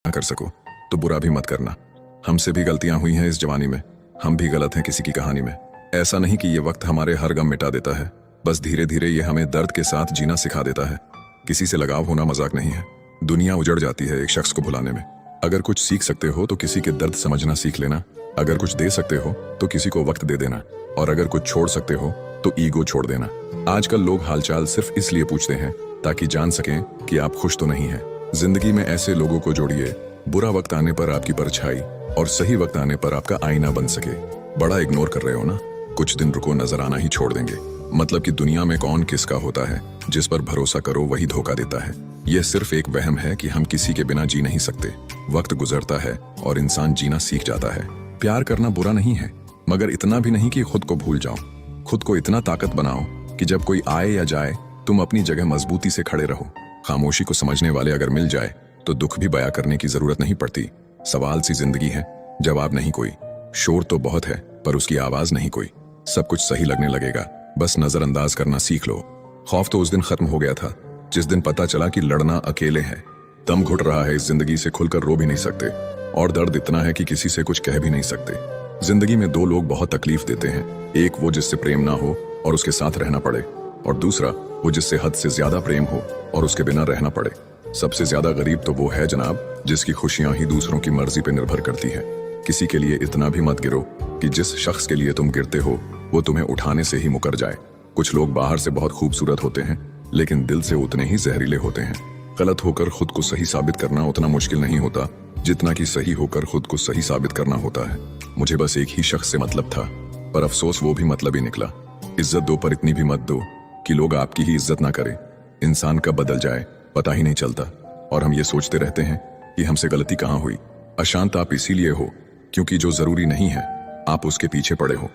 ना कर सको तो बुरा भी मत करना। हमसे भी गलतियां हुई हैं इस जवानी में, हम भी गलत हैं किसी की कहानी में। ऐसा नहीं कि ये वक्त हमारे हर गम मिटा देता है, बस धीरे धीरे ये हमें दर्द के साथ जीना सिखा देता है। किसी से लगाव होना मजाक नहीं है। दुनिया उजड़ जाती है एक शख्स को भुलाने में। अगर कुछ सीख सकते हो तो किसी के दर्द समझना सीख लेना। अगर कुछ दे सकते हो तो किसी को वक्त दे देना। और अगर कुछ छोड़ सकते हो तो ईगो छोड़ देना। आजकल लोग हालचाल सिर्फ इसलिए पूछते हैं ताकि जान सकें कि आप खुश तो नहीं हैं। जिंदगी में ऐसे लोगों को जोड़िए, बुरा वक्त आने पर आपकी परछाई और सही वक्त आने पर आपका आईना बन सके। बड़ा इग्नोर कर रहे हो ना, कुछ दिन रुको, नजर आना ही छोड़ देंगे। मतलब कि दुनिया में कौन किसका होता है, जिस पर भरोसा करो वही धोखा देता है। यह सिर्फ एक वहम है कि हम किसी के बिना जी नहीं सकते। वक्त गुजरता है और इंसान जीना सीख जाता है। प्यार करना बुरा नहीं है, मगर इतना भी नहीं कि खुद को भूल जाओ। खुद को इतना ताकत बनाओ कि जब कोई आए या जाए तुम अपनी जगह मजबूती से खड़े रहो। खामोशी को समझने वाले अगर मिल जाए तो दुख भी बयां करने की जरूरत नहीं पड़ती। सवाल सी जिंदगी है, जवाब नहीं कोई। शोर तो बहुत है पर उसकी आवाज नहीं कोई। सब कुछ सही लगने लगेगा, बस नजरअंदाज करना सीख लो। खौफ तो उस दिन खत्म हो गया था जिस दिन पता चला कि लड़ना अकेले है। दम घुट रहा है इस जिंदगी से, खुलकर रो भी नहीं सकते, और दर्द इतना है कि किसी से कुछ कह भी नहीं सकते। जिंदगी में दो लोग बहुत तकलीफ देते हैं, एक वो जिससे प्रेम ना हो और उसके साथ रहना पड़े, और दूसरा वो जिससे हद से ज्यादा प्रेम हो और उसके बिना रहना पड़े। सबसे ज्यादा गरीब तो वो है जनाब जिसकी खुशियां ही दूसरों की मर्जी पे निर्भर करती है। किसी के लिए इतना भी मत गिरो कि जिस शख्स के लिए तुम गिरते हो वो तुम्हें उठाने से ही मुकर जाए। कुछ लोग बाहर से बहुत खूबसूरत होते हैं लेकिन दिल से उतने ही जहरीले होते हैं। गलत होकर खुद को सही साबित करना उतना मुश्किल नहीं होता जितना कि सही होकर खुद को सही साबित करना होता है। मुझे बस एक ही शख्स से मतलब था, पर अफसोस वो भी मतलब ही निकला। इज्जत दो पर इतनी भी मत दो कि लोग आपकी ही इज्जत ना करें। इंसान कब बदल जाए पता ही नहीं चलता, और हम ये सोचते रहते हैं कि हमसे गलती कहाँ हुई। अशांत आप इसीलिए हो क्योंकि जो जरूरी नहीं है आप उसके पीछे पड़े हो।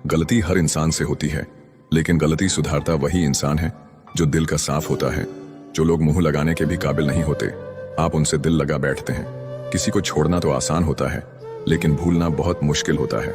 गलती हर इंसान से होती है, लेकिन गलती सुधारता वही इंसान है जो दिल का साफ होता है। जो लोग मुंह लगाने के भी काबिल नहीं होते, आप उनसे दिल लगा बैठते हैं। किसी को छोड़ना तो आसान होता है, लेकिन भूलना बहुत मुश्किल होता है।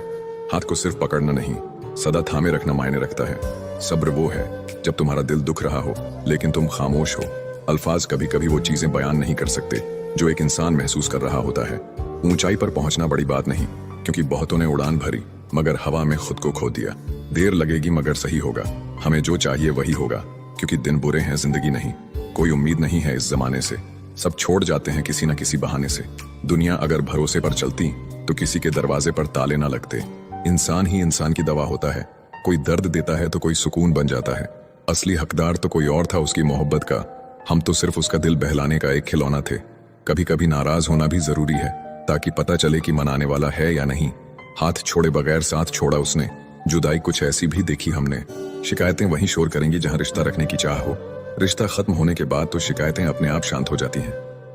हाथ को सिर्फ पकड़ना नहीं, सदा थामे रखना मायने रखता है। सब्र वो है जब तुम्हारा दिल दुख रहा हो लेकिन तुम खामोश हो। अल्फाज कभी कभी वो चीजें बयान नहीं कर सकते जो एक इंसान महसूस कर रहा होता है। ऊंचाई पर पहुंचना बड़ी बात नहीं, क्योंकि बहुतों ने उड़ान भरी मगर हवा में खुद को खो दिया। देर लगेगी मगर सही होगा। हमें जो चाहिए वही होगा, क्योंकि दिन बुरे हैं जिंदगी नहीं। कोई उम्मीद नहीं है इस जमाने से, सब छोड़ जाते हैं किसी न किसी बहाने से। दुनिया अगर भरोसे पर चलती तो किसी के दरवाजे पर ताले ना लगते। इंसान ही इंसान की दवा होता है। कोई दर्द देता है तो कोई सुकून बन जाता है। असली हकदार तो कोई और था उसकी मोहब्बत का, हम तो सिर्फ उसका दिल बहलाने का एक खिलौना थे। कभी कभी नाराज होना भी जरूरी है ताकि पता चले कि मनाने वाला है या नहीं। हाथ छोड़े बगैर साथ छोड़ा उसने। जुदाई कुछ ऐसी भी देखी हमने। शिकायतें वहीं शोर करेंगी जहां रिश्ता रखने की चाह हो। रिश्ता खत्म होने के बाद तो शिकायतें अपने आप शांत हो जाती हैं।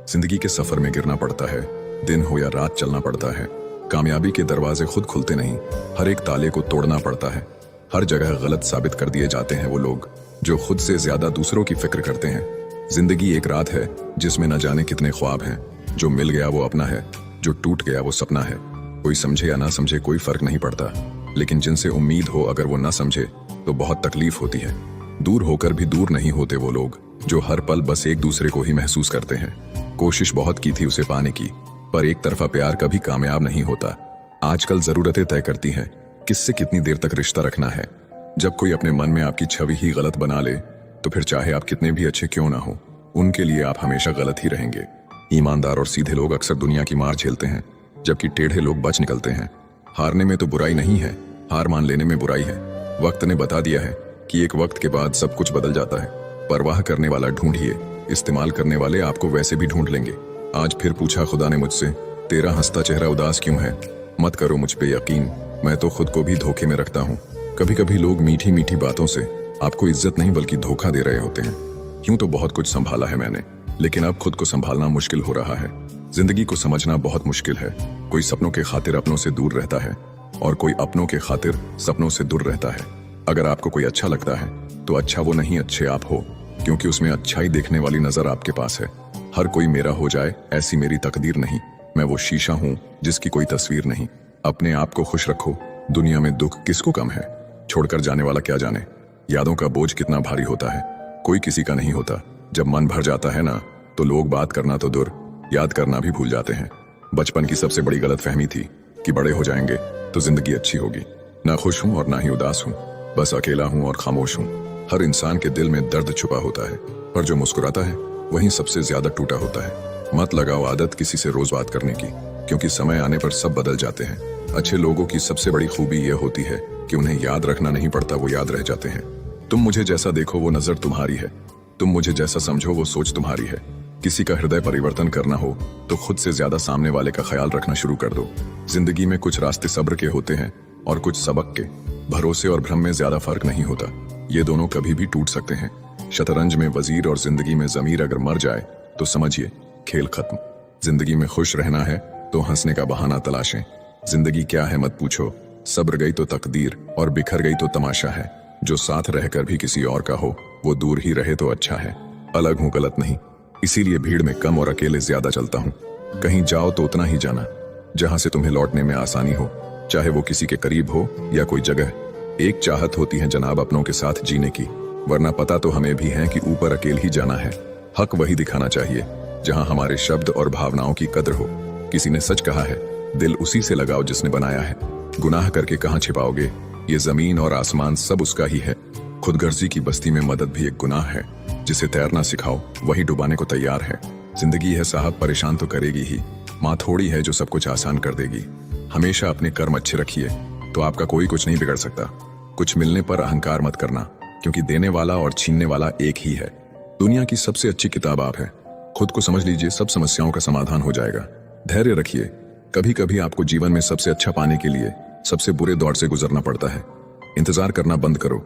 जिंदगी के सफर में गिरना पड़ता है, दिन हो या रात चलना पड़ता है। कामयाबी के दरवाजे खुद खुलते नहीं, हर एक ताले को तोड़ना पड़ता है। हर जगह गलत साबित कर दिए जाते हैं वो लोग जो खुद से ज्यादा दूसरों की फिक्र करते हैं। जिंदगी एक रात है जिसमें न जाने कितने ख्वाब हैं। जो मिल गया वो अपना है, जो टूट गया वो सपना है। कोई समझे या ना समझे कोई फर्क नहीं पड़ता, लेकिन जिनसे उम्मीद हो अगर वो ना समझे तो बहुत तकलीफ होती है। दूर होकर भी दूर नहीं होते वो लोग जो हर पल बस एक दूसरे को ही महसूस करते हैं। कोशिश बहुत की थी उसे पाने की, पर एक तरफा प्यार कभी कामयाब नहीं होता। आजकल जरूरतें तय करती हैं किससे कितनी देर तक रिश्ता रखना है। जब कोई अपने मन में आपकी छवि ही गलत बना ले तो फिर चाहे आप कितने भी अच्छे क्यों ना हो, उनके लिए आप हमेशा गलत ही रहेंगे। ईमानदार और सीधे लोग अक्सर दुनिया की मार झेलते हैं, जबकि टेढ़े लोग बच निकलते हैं। हारने में तो बुराई नहीं है, हार मान लेने में बुराई है। वक्त ने बता दिया है कि एक वक्त के बाद सब कुछ बदल जाता है। परवाह करने वाला ढूंढिए, इस्तेमाल करने वाले आपको वैसे भी ढूंढ लेंगे। आज फिर पूछा खुदा ने मुझसे, तेरा हंसता चेहरा उदास क्यों है? मत करो मुझ पे यकीन, मैं तो खुद को भी धोखे में रखता हूँ। कभी कभी लोग मीठी मीठी बातों से आपको इज्जत नहीं बल्कि धोखा दे रहे होते हैं। यूं तो बहुत कुछ संभाला है मैंने, लेकिन अब खुद को संभालना मुश्किल हो रहा है। जिंदगी को समझना बहुत मुश्किल है। कोई सपनों के खातिर अपनों से दूर रहता है और कोई अपनों के खातिर सपनों से दूर रहता है। अगर आपको कोई अच्छा लगता है तो अच्छा वो नहीं, अच्छे आप हो, क्योंकि उसमें अच्छाई देखने वाली नजर आपके पास है। हर कोई मेरा हो जाए ऐसी मेरी तकदीर नहीं। मैं वो शीशा हूँ जिसकी कोई तस्वीर नहीं। अपने आप को खुश रखो, दुनिया में दुख किसको कम है। छोड़कर जाने वाला क्या जाने यादों का बोझ कितना भारी होता है। कोई किसी का नहीं होता। जब मन भर जाता है ना तो लोग बात करना तो दूर, याद करना भी भूल जाते हैं। बचपन की सबसे बड़ी गलतफहमी थी कि बड़े हो जाएंगे तो जिंदगी अच्छी होगी। ना खुश हूं और ना ही उदास हूं, बस अकेला हूं और खामोश हूं। हर इंसान के दिल में दर्द छुपा होता है, पर जो मुस्कुराता है वही सबसे ज्यादा टूटा होता है। मत लगाओ आदत किसी से रोज बात करने की, क्योंकि समय आने पर सब बदल जाते हैं। अच्छे लोगों की सबसे बड़ी खूबी यह होती है कि उन्हें याद रखना नहीं पड़ता, वो याद रह जाते हैं। तुम मुझे जैसा देखो वो नजर तुम्हारी है, तुम मुझे जैसा समझो वो सोच तुम्हारी है। किसी का हृदय परिवर्तन करना हो तो खुद से ज्यादा सामने वाले का ख्याल रखना शुरू कर दो। जिंदगी में कुछ रास्ते सब्र के होते हैं और कुछ सबक के। भरोसे और भ्रम में ज्यादा फर्क नहीं होता, ये दोनों कभी भी टूट सकते हैं। शतरंज में वजीर और जिंदगी में जमीर अगर मर जाए तो समझिए खेल खत्म। जिंदगी में खुश रहना है तो हंसने का बहाना तलाशें। जिंदगी क्या है मत पूछो, सब्र गई तो तकदीर और बिखर गई तो तमाशा है। जो साथ रहकर भी किसी और का हो वो दूर ही रहे तो अच्छा है। अलग हूं गलत नहीं, इसीलिए भीड़ में कम और अकेले ज्यादा चलता हूँ। कहीं जाओ तो उतना ही जाना जहां से तुम्हें लौटने में आसानी हो, चाहे वो किसी के करीब हो या कोई जगह। एक चाहत होती है जनाब अपनों के साथ जीने की, वरना पता तो हमें भी है कि ऊपर अकेले ही जाना है। हक वही दिखाना चाहिए जहां हमारे शब्द और भावनाओं की कद्र हो। किसी ने सच कहा है, दिल उसी से लगाओ जिसने बनाया है। गुनाह करके कहां छिपाओगे, ये जमीन और आसमान सब उसका ही है। खुदगर्जी की बस्ती में मदद भी एक गुनाह है। जिसे तैरना सिखाओ वही डुबाने को तैयार है। जिंदगी है साहब, परेशान तो करेगी ही, माँ थोड़ी है जो सब कुछ आसान कर देगी। हमेशा अपने कर्म अच्छे रखिए तो आपका कोई कुछ नहीं बिगड़ सकता। कुछ मिलने पर अहंकार मत करना, क्योंकि देने वाला और छीनने वाला एक ही है। दुनिया की सबसे अच्छी किताब आप है। खुद को समझ लीजिए, सब समस्याओं का समाधान हो जाएगा। धैर्य रखिए, कभी कभी आपको जीवन में सबसे अच्छा पाने के लिए सबसे बुरे दौर से गुजरना पड़ता है। इंतजार करना बंद करो,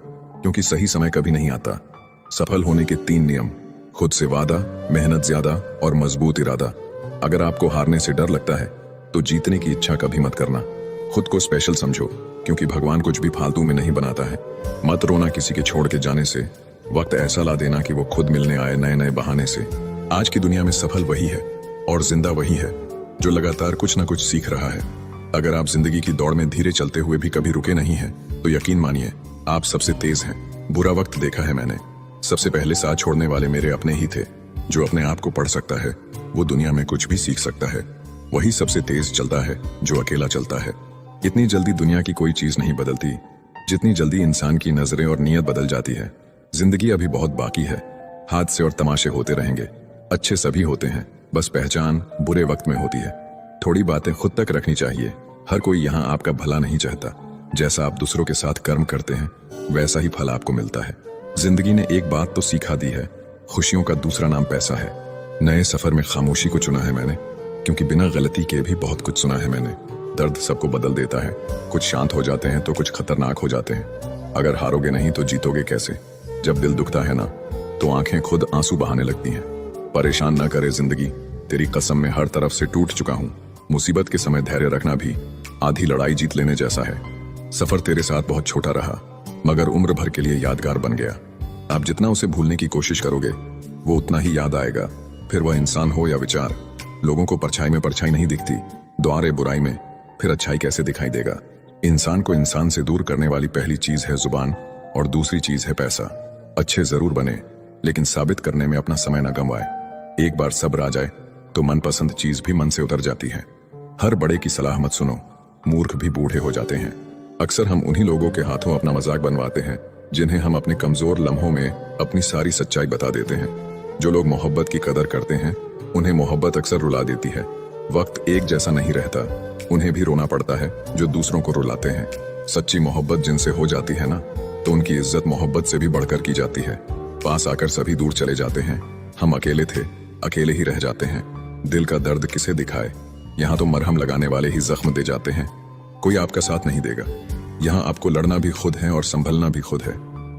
क्योंकि सही समय कभी नहीं आता। सफल होने के 3 नियम: खुद से वादा, मेहनत ज्यादा और मजबूत इरादा। अगर आपको हारने से डर लगता है तो जीतने की इच्छा कभी मत करना। खुद को स्पेशल समझो, क्योंकि भगवान कुछ भी फालतू में नहीं बनाता है। मत रोना किसी के छोड़ के जाने से, वक्त ऐसा ला देना कि वो खुद मिलने आए नए नए बहाने से। आज की दुनिया में सफल वही है और जिंदा वही है जो लगातार कुछ ना कुछ सीख रहा है। अगर आप जिंदगी की दौड़ में धीरे चलते हुए भी कभी रुके नहीं हैं, तो यकीन मानिए आप सबसे तेज हैं। बुरा वक्त देखा है मैंने, सबसे पहले साथ छोड़ने वाले मेरे अपने ही थे। जो अपने आप को पढ़ सकता है वो दुनिया में कुछ भी सीख सकता है। वही सबसे तेज चलता है जो अकेला चलता है। इतनी जल्दी दुनिया की कोई चीज नहीं बदलती जितनी जल्दी इंसान की नजरें और नीयत बदल जाती है। जिंदगी अभी बहुत बाकी है, हादसे और तमाशे होते रहेंगे। अच्छे सभी होते हैं, बस पहचान बुरे वक्त में होती है। थोड़ी बातें खुद तक रखनी चाहिए। हर कोई यहाँ आपका भला नहीं चाहता। जैसा आप दूसरों के साथ कर्म करते हैं वैसा ही फल आपको मिलता है। जिंदगी ने एक बात तो सिखा दी है, खुशियों का दूसरा नाम पैसा है। नए सफर में खामोशी को चुना है मैंने, क्योंकि बिना गलती के भी बहुत कुछ सुना है मैंने। दर्द सबको बदल देता है, कुछ शांत हो जाते हैं तो कुछ खतरनाक हो जाते हैं। अगर हारोगे नहीं तो जीतोगे कैसे? जब दिल दुखता है ना तो आंखें खुद आंसू बहाने लगती हैं। परेशान ना करे जिंदगी, तेरी कसम में हर तरफ से टूट चुका हूँ। मुसीबत के समय धैर्य रखना भी आधी लड़ाई जीत लेने जैसा है। सफर तेरे साथ बहुत छोटा रहा, मगर उम्र भर के लिए यादगार बन गया। आप जितना उसे भूलने की कोशिश करोगे वो उतना ही याद आएगा। फिर वह इंसान हो या विचार। लोगों को परछाई में परछाई नहीं दिखती, द्वारे बुराई में फिर अच्छाई कैसे दिखाई देगा? इंसान को इंसान से दूर करने वाली पहली चीज है जुबान और दूसरी चीज है पैसा। अच्छे जरूर बने, लेकिन साबित करने में अपना समय न गंवाए। एक बार सब्र आ जाए तो मनपसंद चीज भी मन से उतर जाती है। हर बड़े की सलाह मत सुनो, मूर्ख भी बूढ़े हो जाते हैं। अक्सर हम उन्हीं लोगों के हाथों अपना मजाक बनवाते हैं जिन्हें हम अपने कमजोर लम्हों में अपनी सारी सच्चाई बता देते हैं। जो लोग मोहब्बत की कदर करते हैं उन्हें मोहब्बत अक्सर रुला देती है। वक्त एक जैसा नहीं रहता, उन्हें भी रोना पड़ता है जो दूसरों को रुलाते हैं। सच्ची मोहब्बत जिनसे हो जाती है ना तो उनकी इज्जत मोहब्बत से भी बढ़कर की जाती है। पास आकर सभी दूर चले जाते हैं, हम अकेले थे अकेले ही रह जाते हैं। दिल का दर्द किसे दिखाए, यहाँ तो मरहम लगाने वाले ही जख्म दे जाते हैं। कोई आपका साथ नहीं देगा। यहाँ आपको लड़ना भी खुद है और संभलना भी खुद है।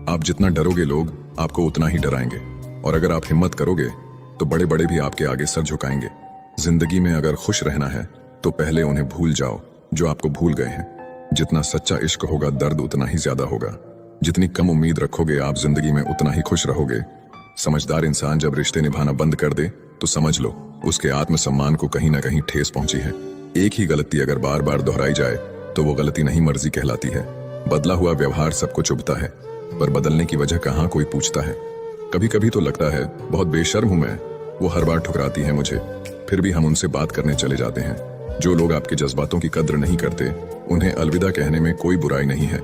आप जितना डरोगे लोग आपको उतना ही डराएंगे, और अगर आप हिम्मत करोगे तो बड़े बड़े भी आपके आगे सर झुकाएंगे। जिंदगी में अगर खुश रहना है तो पहले उन्हें भूल जाओ जो आपको भूल गए हैं। जितना सच्चा इश्क होगा दर्द उतना ही ज्यादा होगा। जितनी कम उम्मीद रखोगे आप जिंदगी में उतना ही खुश रहोगे। समझदार इंसान जब रिश्ते निभाना बंद कर दे तो समझ लो उसके आत्मसम्मान को कहीं ना कहीं ठेस पहुंची है। एक ही गलती अगर बार बार दोहराई जाए तो वो गलती नहीं मर्जी कहलाती है। बदला हुआ व्यवहार सबको चुभता है, पर बदलने की वजह कहाँ कोई पूछता है। कभी कभी तो लगता है बहुत बेशर्म हूं मैं, वो हर बार ठुकराती है मुझे। फिर भी हम उनसे बात करने चले जाते हैं। जो लोग आपके जज्बातों की कद्र नहीं करते, उन्हें अलविदा कहने में कोई बुराई नहीं है।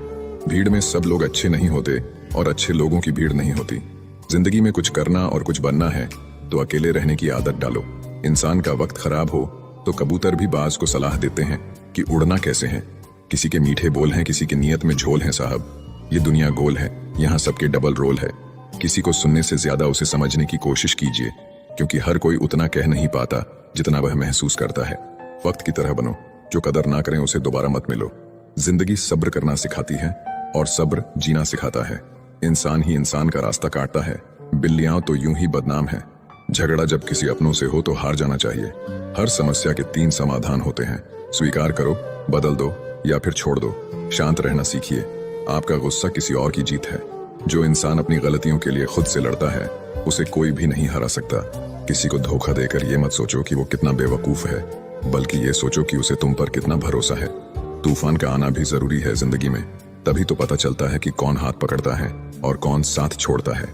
भीड़ में सब लोग अच्छे नहीं होते और अच्छे लोगों की भीड़ नहीं होती। जिंदगी में कुछ करना और कुछ बनना है तो अकेले रहने की आदत डालो। इंसान का वक्त खराब हो तो कबूतर भी बाज को सलाह देते हैं कि उड़ना कैसे है। किसी के मीठे बोल हैं, किसी की नीयत में झोल है। साहब, ये दुनिया गोल है, यहाँ सबके डबल रोल है। किसी को सुनने से ज्यादा उसे समझने की कोशिश कीजिए, क्योंकि हर कोई उतना कह नहीं पाता जितना वह महसूस करता है। वक्त की तरह बनो, जो कदर ना करें उसे दोबारा मत मिलो। जिंदगी सब्र करना सिखाती है और सब्र जीना सिखाता है। इंसान ही इंसान का रास्ता काटता है, बिल्लियां तो यूं ही बदनाम है। झगड़ा जब किसी अपनों से हो तो हार जाना चाहिए। हर समस्या के 3 समाधान होते हैं, स्वीकार करो, बदल दो या फिर छोड़ दो। शांत रहना सीखिए, आपका गुस्सा किसी और की जीत है। जो इंसान अपनी गलतियों के लिए खुद से लड़ता है उसे कोई भी नहीं हरा सकता। किसी को धोखा देकर ये मत सोचो कि वो कितना बेवकूफ है, बल्कि ये सोचो कि उसे तुम पर कितना भरोसा है। तूफान का आना भी जरूरी है जिंदगी में, तभी तो पता चलता है कि कौन हाथ पकड़ता है और कौन साथ छोड़ता है।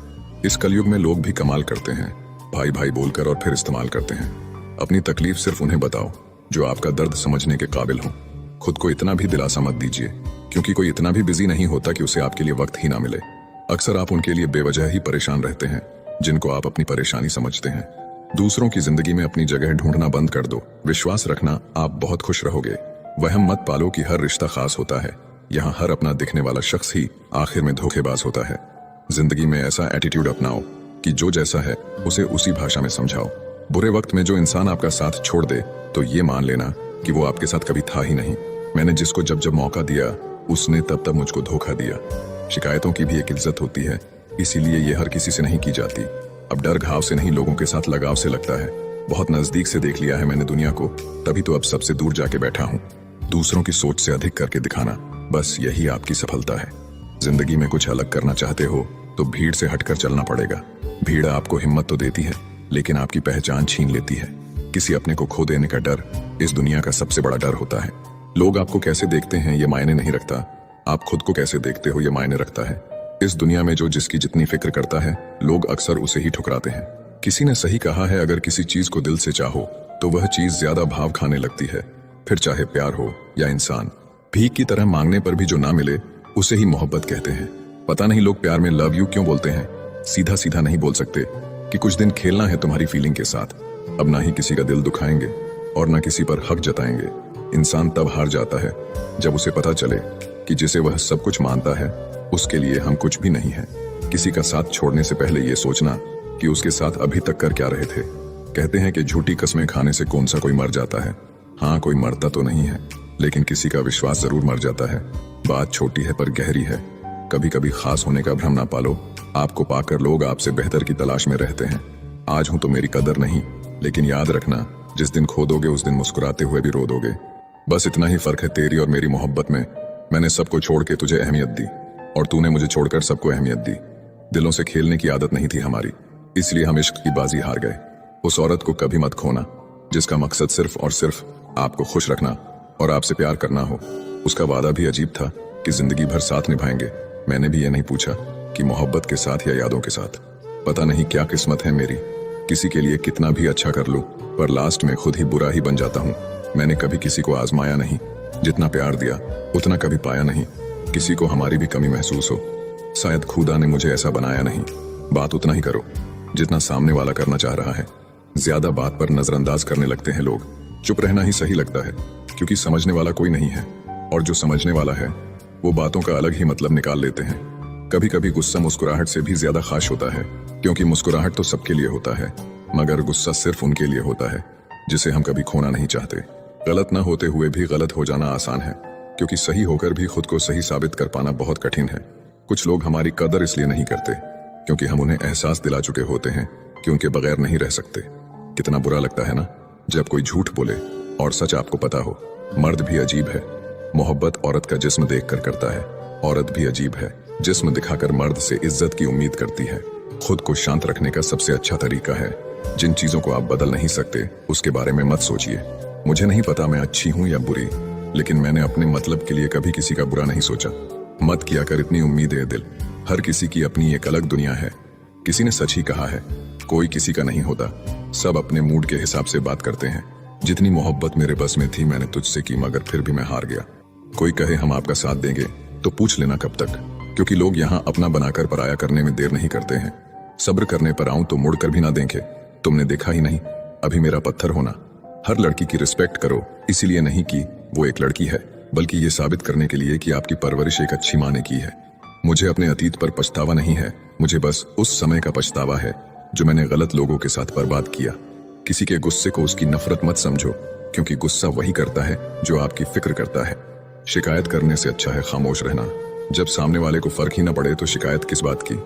इस कलयुग में लोग भी कमाल करते हैं, भाई भाई बोलकर और फिर इस्तेमाल करते हैं। अपनी तकलीफ सिर्फ उन्हें बताओ जो आपका दर्द समझने के काबिल हो। खुद को इतना भी दिलासा मत दीजिए, क्योंकि कोई इतना भी बिजी नहीं होता कि उसे आपके लिए वक्त ही ना मिले। अक्सर आप उनके लिए बेवजह ही परेशान रहते हैं जिनको आप अपनी परेशानी समझते हैं। दूसरों की जिंदगी में अपनी जगह ढूंढना बंद कर दो। विश्वास रखना, आप बहुत खुश रहोगे। वहम मत पालो कि हर रिश्ता खास होता है। यहाँ हर अपना दिखने वाला शख्स ही आखिर में धोखेबाज होता है। जिंदगी में ऐसा एटीट्यूड अपनाओ कि जो जैसा है उसे उसी भाषा में समझाओ। बुरे वक्त में जो इंसान आपका साथ छोड़ दे तो ये मान लेना कि वो आपके साथ कभी था ही नहीं। मैंने जिसको जब जब मौका दिया उसने तब तब मुझको धोखा दिया। शिकायतों की भी एक इज्जत होती है, इसीलिए ये हर किसी से नहीं की जाती। अब डर घाव से नहीं, लोगों के साथ लगाव से लगता है। बहुत नजदीक से देख लिया है मैंने दुनिया को, तभी तो अब सबसे दूर जाके बैठा हूँ। दूसरों की सोच से अधिक करके दिखाना, बस यही आपकी सफलता है। जिंदगी में कुछ अलग करना चाहते हो तो भीड़ से हटकर चलना पड़ेगा। भीड़ आपको हिम्मत तो देती है, लेकिन आपकी पहचान छीन लेती है। किसी अपने को खो देने का डर इस दुनिया का सबसे बड़ा डर होता है। लोग आपको कैसे देखते हैं ये मायने नहीं रखता, आप खुद को कैसे देखते हो ये मायने रखता है। इस दुनिया में जो जिसकी जितनी फिक्र करता है, लोग अक्सर उसे ही ठुकराते हैं। किसी ने सही कहा है, अगर किसी चीज को दिल से चाहो तो वह चीज ज्यादा भाव खाने लगती है, फिर चाहे प्यार हो या इंसान। भीख की तरह मांगने पर भी जो ना मिले उसे ही मोहब्बत कहते हैं। पता नहीं लोग प्यार में लव यू क्यों बोलते हैं, सीधा सीधा नहीं बोल सकते कि कुछ दिन खेलना है तुम्हारी फीलिंग के साथ। अब ना ही किसी का दिल दुखाएंगे और ना किसी पर हक जताएंगे। इंसान तब हार जाता है जब उसे पता चले कि जिसे वह सब कुछ मानता है उसके लिए हम कुछ भी नहीं है। किसी का साथ छोड़ने से पहले ये सोचना कि उसके साथ अभी तक कर क्या रहे थे। कहते हैं कि झूठी कस्में खाने से कौन सा कोई मर जाता है। हाँ, कोई मरता तो नहीं है, लेकिन किसी का विश्वास जरूर मर जाता है। बात छोटी है पर गहरी है। कभी कभी खास होने का भ्रम ना पालो, आपको पाकर लोग आपसे बेहतर की तलाश में रहते हैं। आज हूं तो मेरी कदर नहीं, लेकिन याद रखना जिस दिन खो दोगे उस दिन मुस्कुराते हुए भी रो दोगे। बस इतना ही फर्क है तेरी और मेरी मोहब्बत में। मैंने सबको छोड़ के तुझे अहमियत दी और तूने मुझे छोड़कर सबको अहमियत दी। दिलों से खेलने की आदत नहीं थी हमारी, इसलिए हम इश्क की बाजी हार गए। उस औरत को कभी मत खोना जिसका मकसद सिर्फ और सिर्फ आपको खुश रखना और आपसे प्यार करना हो। उसका वादा भी अजीब था कि जिंदगी भर साथ निभाएंगे। मैंने भी ये नहीं पूछा कि मोहब्बत के साथ या यादों के साथ। पता नहीं क्या किस्मत है मेरी, किसी के लिए कितना भी अच्छा कर लूं पर लास्ट में खुद ही बुरा ही बन जाता हूं। मैंने कभी किसी को आजमाया नहीं, जितना प्यार दिया उतना कभी पाया नहीं। किसी को हमारी भी कमी महसूस हो, शायद खुदा ने मुझे ऐसा बनाया नहीं। बात उतना ही करो जितना सामने वाला करना चाह रहा है। ज्यादा बात पर नजरअंदाज करने लगते हैं लोग। चुप रहना ही सही लगता है, क्योंकि समझने वाला कोई नहीं है, और जो समझने वाला है वो बातों का अलग ही मतलब निकाल लेते हैं। कभी कभी गुस्सा मुस्कुराहट से भी ज्यादा खास होता है, क्योंकि मुस्कुराहट तो सबके लिए होता है, मगर गुस्सा सिर्फ उनके लिए होता है जिसे हम कभी खोना नहीं चाहते। गलत न होते हुए भी गलत हो जाना आसान है, क्योंकि सही होकर भी खुद को सही साबित कर पाना बहुत कठिन है। कुछ लोग हमारी कदर इसलिए नहीं करते क्योंकि हम उन्हें एहसास दिला चुके होते हैं कि उनके बगैर नहीं रह सकते। कितना बुरा लगता है ना जब कोई झूठ बोले और सच आपको पता हो। मर्द भी अजीब है, मोहब्बत औरत का जिस्म देखकर करता है। औरत भी अजीब है, जिस्म दिखाकर मर्द से इज्जत की उम्मीद करती है। खुद को शांत रखने का सबसे अच्छा तरीका है, जिन चीजों को आप बदल नहीं सकते उसके बारे में मत सोचिए। मुझे नहीं पता मैं अच्छी हूं या बुरी, लेकिन मैंने अपने मतलब के लिए कभी किसी का बुरा नहीं सोचा। मत किया कर इतनी उम्मीदें दिल, हर किसी की अपनी एक अलग दुनिया है। किसी ने सच ही कहा है, कोई किसी का नहीं होता। सब अपने मूड के हिसाब से बात करते हैं। जितनी मोहब्बत मेरे बस में थी मैंने तुझसे की, मगर फिर भी मैं हार गया। कोई कहे हम आपका साथ देंगे तो पूछ लेना कब तक, क्योंकि लोग यहाँ अपना बनाकर पराया करने में देर नहीं करते हैं। सब्र करने पर आऊं तो मुड़कर भी ना देखे। तुमने देखा ही नहीं अभी मेरा पत्थर होना। हर लड़की की रिस्पेक्ट करो, इसीलिए नहीं कि वो एक लड़की है, बल्कि ये साबित करने के लिए कि आपकी परवरिश एक अच्छी माँ ने की है। मुझे अपने अतीत पर पछतावा नहीं है, मुझे बस उस समय का पछतावा है जो मैंने गलत लोगों के साथ बर्बाद किया। किसी के गुस्से को उसकी नफरत मत समझो, क्योंकि गुस्सा वही करता है जो आपकी फिक्र करता है। शिकायत करने से अच्छा है खामोश रहना। जब सामने वाले को फर्क ही न पड़े तो शिकायत किस बात की।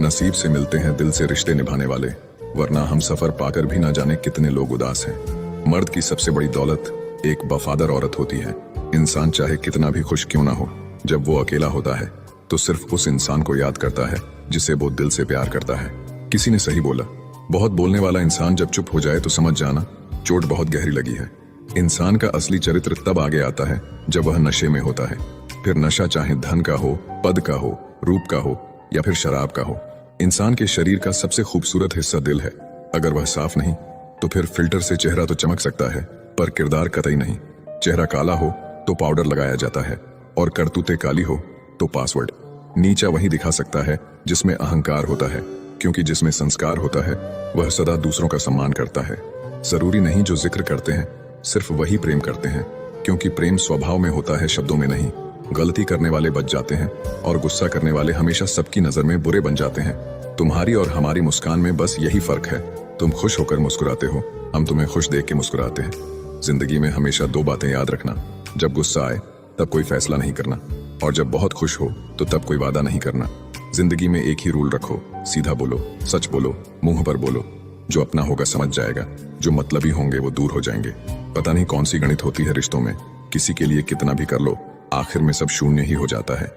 नसीब से मिलते हैं दिल से रिश्ते निभाने वाले, वरना हम सफर पाकर भी ना जाने कितने लोग उदास हैं। मर्द की सबसे बड़ी दौलत एक वफादार औरत होती है। इंसान चाहे कितना भी खुश क्यों ना हो, जब वो अकेला होता है तो सिर्फ उस इंसान को याद करता है जिसे वो दिल से प्यार करता है। किसी ने सही बोला, बहुत बोलने वाला इंसान जब चुप हो जाए तो समझ जाना चोट बहुत गहरी लगी है। इंसान का असली चरित्र तब आगे आता है जब वह नशे में होता है। फिर नशा चाहे धन का हो, पद का हो, रूप का हो या फिर शराब का हो। इंसान के शरीर का सबसे खूबसूरत हिस्सा दिल है। अगर वह साफ नहीं तो फिर फिल्टर से चेहरा तो चमक सकता है, पर किरदार कतई नहीं। चेहरा काला हो तो पाउडर लगाया जाता है, और करतूतें काली हो तो पासवर्ड। नीचा वही दिखा सकता है जिसमें अहंकार होता है, क्योंकि जिसमें संस्कार होता है वह सदा दूसरों का सम्मान करता है। जरूरी नहीं जो जिक्र करते हैं सिर्फ वही प्रेम करते हैं, क्योंकि प्रेम स्वभाव में होता है, शब्दों में नहीं। गलती करने वाले बच जाते हैं और गुस्सा करने वाले हमेशा सबकी नजर में बुरे बन जाते हैं। तुम्हारी और हमारी मुस्कान में बस यही फर्क है, तुम खुश होकर मुस्कुराते हो, हम तुम्हें खुश देख के मुस्कुराते हैं। जिंदगी में हमेशा दो बातें याद रखना, जब गुस्सा आए तब कोई फैसला नहीं करना, और जब बहुत खुश हो तो तब कोई वादा नहीं करना। जिंदगी में एक ही रूल रखो, सीधा बोलो, सच बोलो, मुंह पर बोलो। जो अपना होगा समझ जाएगा, जो मतलबी होंगे वो दूर हो जाएंगे। पता नहीं कौन सी गणित होती है रिश्तों में, किसी के लिए कितना भी कर लो आखिर में सब शून्य ही हो जाता है।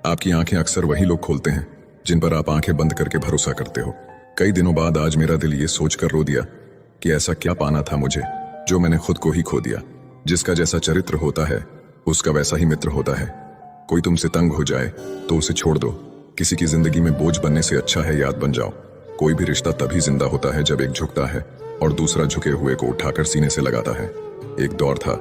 आपकी आंखें अक्सर वही लोग खोलते हैं जिन पर आप आंखें बंद करके भरोसा करते हो। कई दिनों बाद आज मेरा दिल ये सोचकर रो दिया कि ऐसा क्या पाना था मुझे जो मैंने खुद को ही खो दिया। जिसका जैसा चरित्र होता है उसका वैसा ही मित्र होता है। कोई तुमसे तंग हो जाए तो उसे छोड़ दो। किसी की जिंदगी में बोझ बनने से अच्छा है याद बन जाओ। कोई भी रिश्ता तभी जिंदा होता है जब एक झुकता है और दूसरा झुके हुए को उठाकर सीने से लगाता है। एक दौर था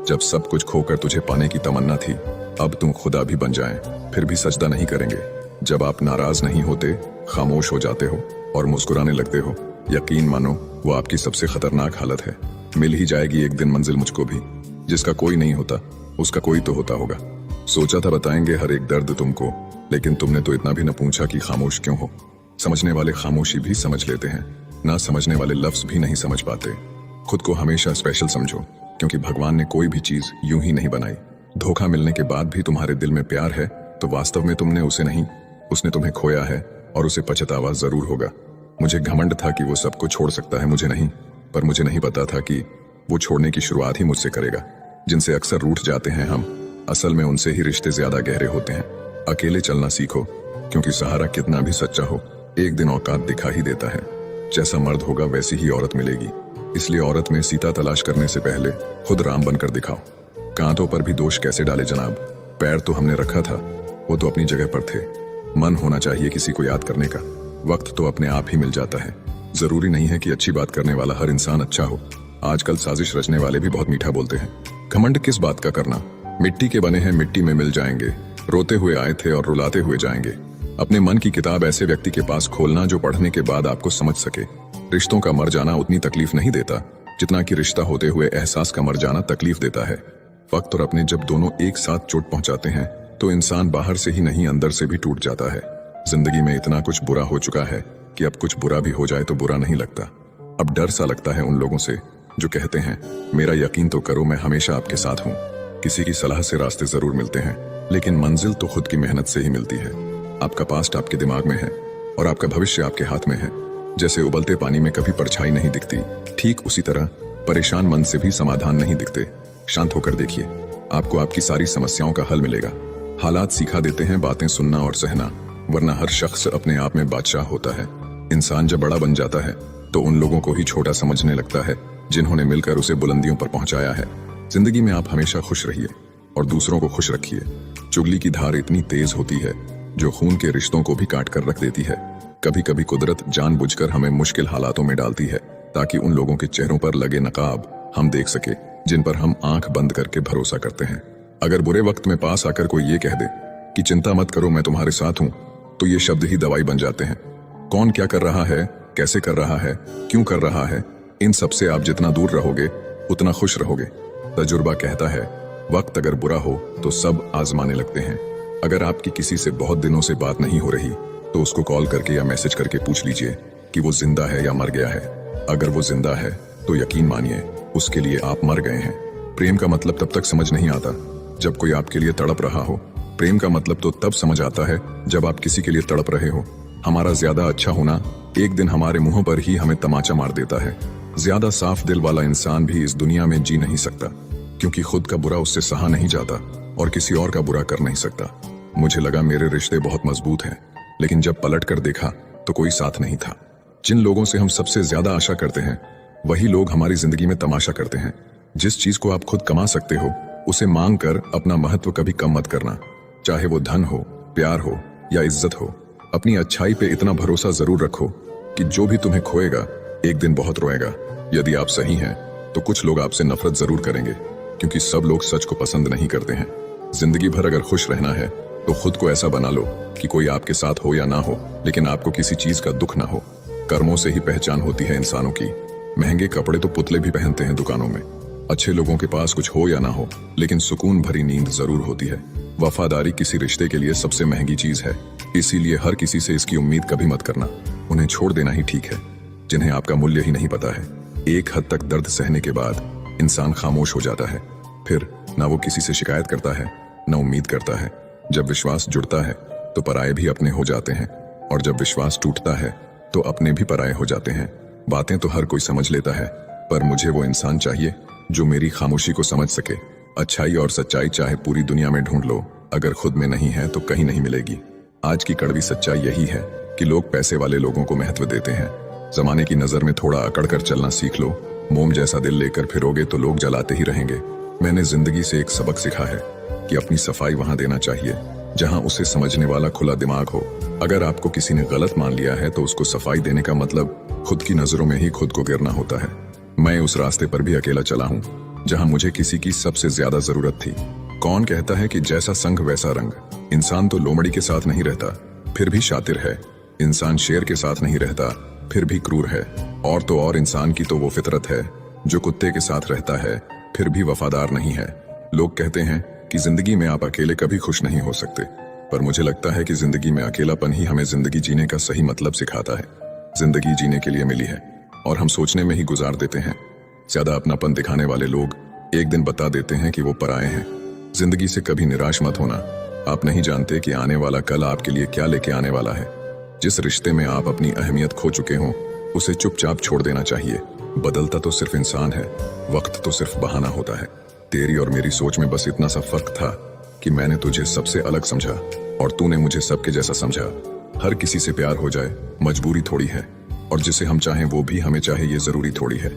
जब सब कुछ खोकर तुझे पाने की तमन्ना थी। अब तुम खुदा भी बन जाएं, फिर भी सजदा नहीं करेंगे। जब आप नाराज नहीं होते, खामोश हो जाते हो और मुस्कुराने लगते हो, यकीन मानो वो आपकी सबसे खतरनाक हालत है। मिल ही जाएगी एक दिन मंजिल मुझको भी, जिसका कोई नहीं होता उसका कोई तो होता होगा। सोचा था बताएंगे हर एक दर्द तुमको, लेकिन तुमने तो इतना भी न पूछा कि खामोश क्यों हो। समझने वाले खामोशी भी समझ लेते हैं, ना समझने वाले लफ्ज भी नहीं समझ पाते। खुद को हमेशा स्पेशल समझो, क्योंकि भगवान ने कोई भी चीज यूं ही नहीं बनाई। धोखा मिलने के बाद भी तुम्हारे दिल में प्यार है तो वास्तव में तुमने उसे नहीं, उसने तुम्हें खोया है और उसे पछतावा जरूर होगा। मुझे घमंड था कि वो सबको छोड़ सकता है, मुझे नहीं, पर मुझे नहीं पता था कि वो छोड़ने की शुरुआत ही मुझसे करेगा। जिनसे अक्सर रूठ जाते हैं हम, असल में उनसे ही रिश्ते ज्यादा गहरे होते हैं। अकेले चलना सीखो, क्योंकि सहारा कितना भी सच्चा हो एक दिन औकात दिखा ही देता है। जैसा मर्द होगा वैसी ही औरत मिलेगी। इसलिए औरत में सीता तलाश करने से पहले खुद राम बनकर दिखाओ। कांटों पर भी दोष कैसे डाले जनाब, पैर तो हमने रखा था, वो तो अपनी जगह पर थे। मन होना चाहिए किसी को याद करने का, वक्त तो अपने आप ही मिल जाता है। जरूरी नहीं है कि अच्छी बात करने वाला हर इंसान अच्छा हो। आजकल साजिश रचने वाले भी बहुत मीठा बोलते हैं। घमंड किस बात का करना, मिट्टी के बने हैं मिट्टी में मिल जाएंगे। रोते हुए आए थे और रुलाते हुए जाएंगे। अपने मन की किताब ऐसे व्यक्ति के पास खोलना जो पढ़ने के बाद आपको समझ सके। रिश्तों का मर जाना उतनी तकलीफ नहीं देता जितना कि रिश्ता होते हुए एहसास का मर जाना तकलीफ देता है। वक्त और अपने जब दोनों एक साथ चोट पहुंचाते हैं तो इंसान बाहर से ही नहीं अंदर से भी टूट जाता है। जिंदगी में इतना कुछ बुरा हो चुका है कि अब कुछ बुरा भी हो जाए तो बुरा नहीं लगता। अब डर सा लगता है उन लोगों से जो कहते हैं मेरा यकीन तो करो, मैं हमेशा आपके साथ हूँ। किसी की सलाह से रास्ते जरूर मिलते हैं, लेकिन मंजिल तो खुद की मेहनत से ही मिलती है। आपका पास्ट आपके दिमाग में है और आपका भविष्य आपके हाथ में है। जैसे उबलते पानी में कभी परछाई नहीं दिखती, ठीक उसी तरह परेशान मन से भी समाधान नहीं दिखते। शांत होकर देखिए, आपको आपकी सारी समस्याओं का हल मिलेगा। हालात सिखा देते हैं बातें सुनना और सहना, वरना हर शख्स अपने आप में बादशाह होता है। इंसान जब बड़ा बन जाता है तो उन लोगों को ही छोटा समझने लगता है जिन्होंने मिलकर उसे बुलंदियों पर पहुंचाया है। जिंदगी में आप हमेशा खुश रहिए और दूसरों को खुश रखिए। चुगली की धार इतनी तेज होती है जो खून के रिश्तों को भी काट कर रख देती है। कभी कभी कुदरत जानबूझकर हमें मुश्किल हालातों में डालती है ताकि उन लोगों के चेहरों पर लगे नकाब हम देख सके जिन पर हम आंख बंद करके भरोसा करते हैं। अगर बुरे वक्त में पास आकर कोई ये कह दे कि चिंता मत करो, मैं तुम्हारे साथ हूं, तो ये शब्द ही दवाई बन जाते हैं। कौन क्या कर रहा है, कैसे कर रहा है, क्यों कर रहा है, इन सब से आप जितना दूर रहोगे उतना खुश रहोगे। तजुर्बा कहता है वक्त अगर बुरा हो तो सब आजमाने लगते हैं। अगर आपकी किसी से बहुत दिनों से बात नहीं हो रही तो उसको कॉल करके या मैसेज करके पूछ लीजिए कि वो जिंदा है या मर गया है। अगर वो जिंदा है तो यकीन मानिए उसके लिए आप मर गए हैं। प्रेम का मतलब तब तक समझ नहीं आता जब कोई आपके लिए तड़प रहा हो। प्रेम का मतलब तो तब समझ आता है जब आप किसी के लिए तड़प रहे हो। हमारा ज्यादा अच्छा होना एक दिन हमारे मुंह पर ही हमें तमाचा मार देता है। ज्यादा साफ दिल वाला इंसान भी इस दुनिया में जी नहीं सकता, क्योंकि खुद का बुरा उससे सहा नहीं जाता और किसी और का बुरा कर नहीं सकता। मुझे लगा मेरे रिश्ते बहुत मजबूत हैं, लेकिन जब पलट कर देखा तो कोई साथ नहीं था। जिन लोगों से हम सबसे ज्यादा आशा करते हैं वही लोग हमारी जिंदगी में तमाशा करते हैं। जिस चीज को आप खुद कमा सकते हो उसे मांग कर अपना महत्व कभी कम मत करना, चाहे वो धन हो, प्यार हो या इज्जत हो। अपनी अच्छाई पे इतना भरोसा जरूर रखो कि जो भी तुम्हें खोएगा एक दिन बहुत रोएगा। यदि आप सही हैं तो कुछ लोग आपसे नफरत जरूर करेंगे, क्योंकि सब लोग सच को पसंद नहीं करते हैं। जिंदगी भर अगर खुश रहना है तो खुद को ऐसा बना लो कि कोई आपके साथ हो या ना हो, लेकिन आपको किसी चीज का दुख ना हो। कर्मों से ही पहचान होती है इंसानों की। महंगे कपड़े तो पुतले भी पहनते हैं दुकानों में। अच्छे लोगों के पास कुछ हो या ना हो, लेकिन सुकून भरी नींद जरूर होती है। वफादारी किसी रिश्ते के लिए सबसे महंगी चीज है, इसीलिए हर किसी से इसकी उम्मीद कभी मत करना। उन्हें छोड़ देना ही ठीक है जिन्हें आपका मूल्य ही नहीं पता है। एक हद तक दर्द सहने के बाद इंसान खामोश हो जाता है, फिर ना वो किसी से शिकायत करता है ना उम्मीद करता है। जब विश्वास जुड़ता है तो पराये भी अपने हो जाते हैं, और जब विश्वास टूटता है तो अपने भी पराये हो जाते हैं। बातें तो हर कोई समझ लेता है, पर मुझे वो इंसान चाहिए जो मेरी खामोशी को समझ सके। अच्छाई और सच्चाई चाहे पूरी दुनिया में ढूंढ लो, अगर खुद में नहीं है तो कहीं नहीं मिलेगी। आज की कड़वी सच्चाई यही है कि लोग पैसे वाले लोगों को महत्व देते हैं। जमाने की नजर में थोड़ा अकड़ कर चलना सीख लो। मोम जैसा दिल लेकर फिरोगे तो लोग जलाते ही रहेंगे। मैंने जिंदगी से एक सबक सीखा है कि अपनी सफाई वहां देना चाहिए जहां उसे समझने वाला खुला दिमाग हो। अगर आपको किसी ने गलत मान लिया है तो उसको सफाई देने का मतलब खुद की नजरों में ही खुद को गिरना होता है। मैं उस रास्ते पर भी अकेला चला हूँ जहां मुझे किसी की सबसे ज्यादा जरूरत थी। कौन कहता है कि जैसा संग वैसा रंग। इंसान तो लोमड़ी के साथ नहीं रहता फिर भी शातिर है। इंसान शेर के साथ नहीं रहता फिर भी क्रूर है। और तो और इंसान की तो वो फितरत है जो कुत्ते के साथ रहता है फिर भी वफादार नहीं है। लोग कहते हैं कि जिंदगी में आप अकेले कभी खुश नहीं हो सकते, पर मुझे लगता है कि जिंदगी में अकेलापन ही हमें जिंदगी जीने का सही मतलब सिखाता है। जिंदगी जीने के लिए मिली है और हम सोचने में ही गुजार देते हैं। ज्यादा अपनापन दिखाने वाले लोग एक दिन बता देते हैं कि वो पराये हैं। जिंदगी से कभी निराश मत होना। आप नहीं जानते कि आने वाला कल आपके लिए क्या लेके आने वाला है। जिस रिश्ते में आप अपनी अहमियत खो चुके हो उसे चुपचाप छोड़ देना चाहिए। बदलता तो सिर्फ इंसान है, वक्त तो सिर्फ बहाना होता है। तेरी और मेरी सोच में बस इतना सा फर्क था कि मैंने तुझे सबसे अलग समझा और तूने मुझे सबके जैसा समझा। हर किसी से प्यार हो जाए मजबूरी थोड़ी है, और जिसे हम चाहें वो भी हमें चाहे ये जरूरी थोड़ी है।